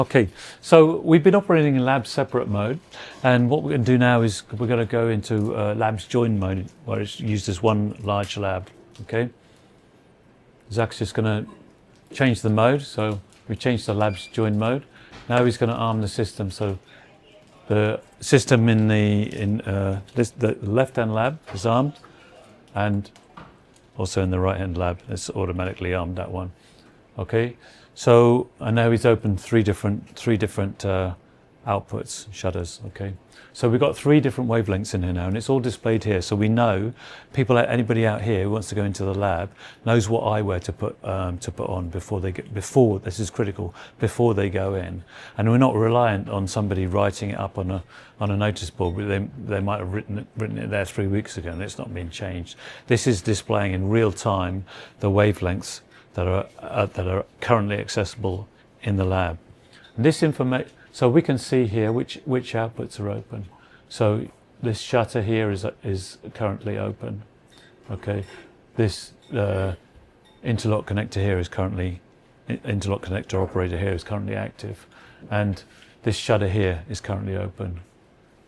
Okay, so we've been operating in lab separate mode, and what we're going to do now is we're going to go into labs join mode, where it's used as one large lab. Okay, Zach's just going to change the mode, so we changed the labs join mode. Now he's going to arm the system, so the system in the left-hand lab is armed, and also in the right-hand lab it's automatically armed, that one. Okay. So, and now he's opened three different outputs, shutters, okay? So we've got three different wavelengths in here now, and it's all displayed here. So we know anybody out here who wants to go into the lab knows what eyewear to put on before this is critical, before they go in. And we're not reliant on somebody writing it up on a notice board. They might have written it there 3 weeks ago, and it's not been changed. This is displaying in real time the wavelengths that are currently accessible in the lab. And this information, so we can see here which outputs are open. So this shutter here is currently open. Okay, this interlock connector here is currently interlock connector operator here is currently active, and this shutter here is currently open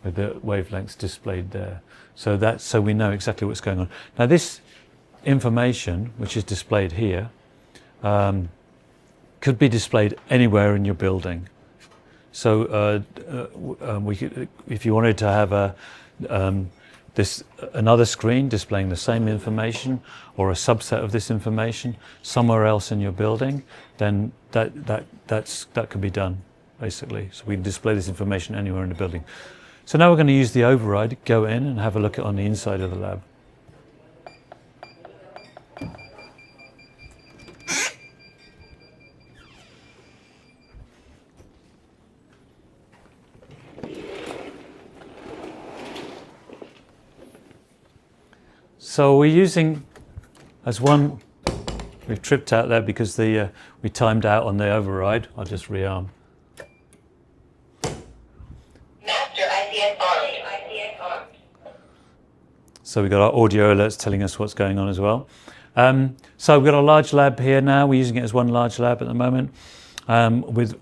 with the wavelengths displayed there. So we know exactly what's going on. Now this information, which is displayed here, could be displayed anywhere in your building. So we could, if you wanted to have another screen displaying the same information or a subset of this information somewhere else in your building, then that could be done basically. So we can display this information anywhere in the building. So now we're going to use the override, go in and have a look on the inside of the lab. So we're using as one, we've tripped out there because we timed out on the override. I'll just rearm. Master ICS armed. So we've got our audio alerts telling us what's going on as well. So we've got a large lab here now. We're using it as one large lab at the moment. There's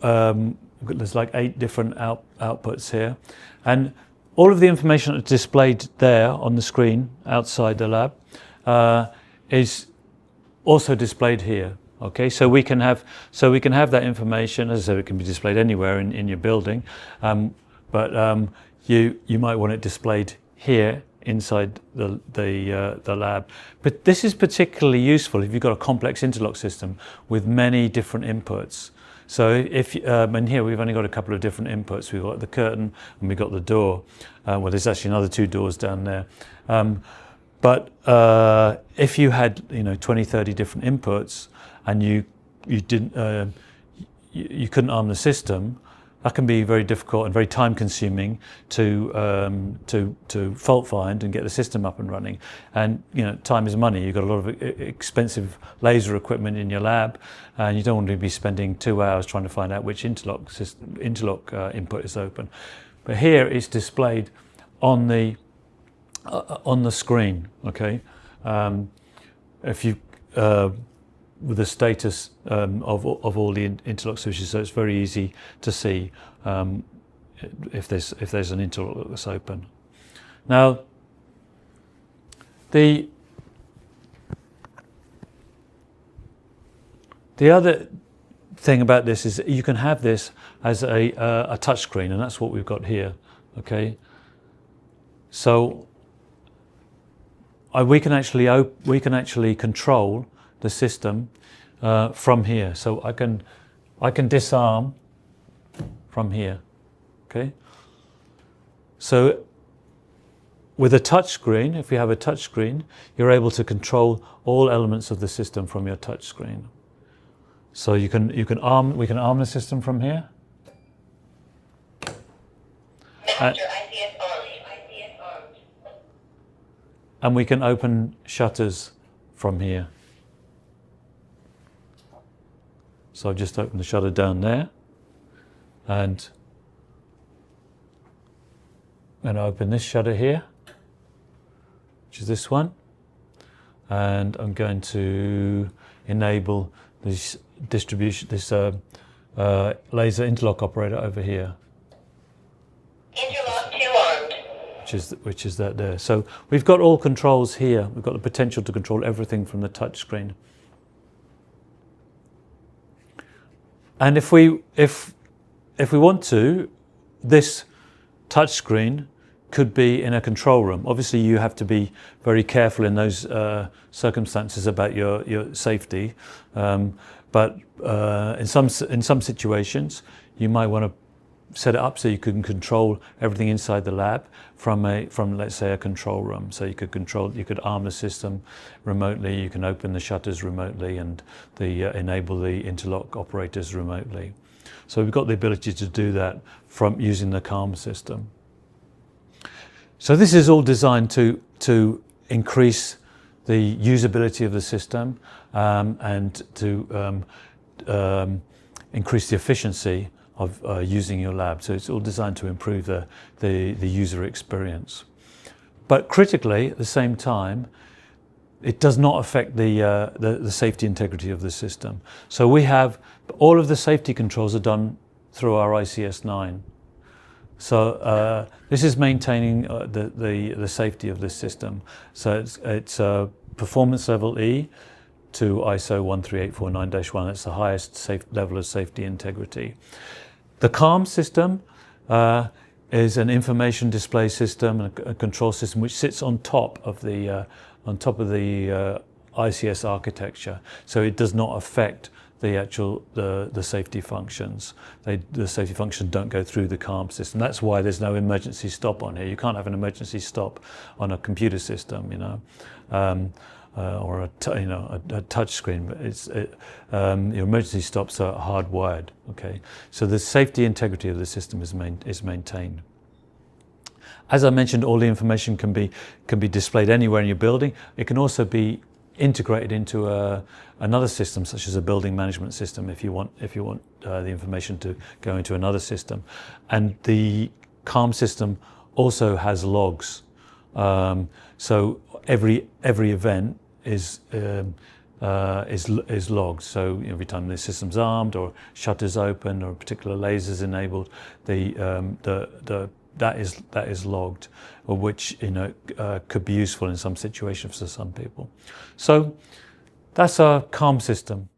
like 8 different outputs here. And all of the information that's displayed there on the screen outside the lab is also displayed here. Okay, so we can have that information. As I said, it can be displayed anywhere in your building, but you might want it displayed here inside the lab. But this is particularly useful if you've got a complex interlock system with many different inputs. So if and here we've only got a couple of different inputs. We've got the curtain and we've got the door. Well, there's actually another 2 doors down there. But if you had 20, 30 different inputs and you couldn't arm the system, that can be very difficult and very time consuming to fault find and get the system up and running. And time is money. You've got a lot of expensive laser equipment in your lab, and you don't want to be spending 2 hours trying to find out which interlock input is open. But here it's displayed on the screen. Okay, if you with the status of all the interlock switches, so it's very easy to see if there's an interlock that's open. Now, the other thing about this is you can have this as a touch screen, and that's what we've got here. Okay, so we can actually control the system from here. So I can disarm from here. Okay. So with a touch screen, if you have a touch screen, you're able to control all elements of the system from your touch screen. So we can arm the system from here. And we can open shutters from here. So I've just opened the shutter down there, and I'm going to open this shutter here, which is this one, and I'm going to enable this distribution, this laser interlock operator over here, Interlock 2 armed. which is that there. So we've got all controls here. We've got the potential to control everything from the touch screen. And if we want to, this touch screen could be in a control room. Obviously, you have to be very careful in those circumstances about your safety. But in some situations, you might want to set it up so you can control everything inside the lab from let's say a control room. So you could arm the system remotely. You can open the shutters remotely and enable the interlock operators remotely. So we've got the ability to do that from using the CaLM system. So this is all designed to increase the usability of the system and to increase the efficiency of using your lab. So it's all designed to improve the user experience. But critically, at the same time, it does not affect the safety integrity of the system. So we have all of the safety controls are done through our ICS-9. So this is maintaining the safety of this system. So it's performance level E to ISO 13849-1. That's the highest level of safety integrity. The CaLM system is an information display system and a control system which sits on top of the ICS architecture. So it does not affect the safety functions. The safety functions don't go through the CaLM system. That's why there's no emergency stop on here. You can't have an emergency stop on a computer system, or a touch screen. But your emergency stops are hardwired. Okay, so the safety integrity of the system is maintained. As I mentioned, all the information can be displayed anywhere in your building. It can also be integrated into another system, such as a building management system, if you want the information to go into another system. And the CaLM system also has logs. So every event is logged. So every time the system's armed or shutters open or a particular laser's enabled, that is logged, which could be useful in some situations for some people. So that's our CaLM system.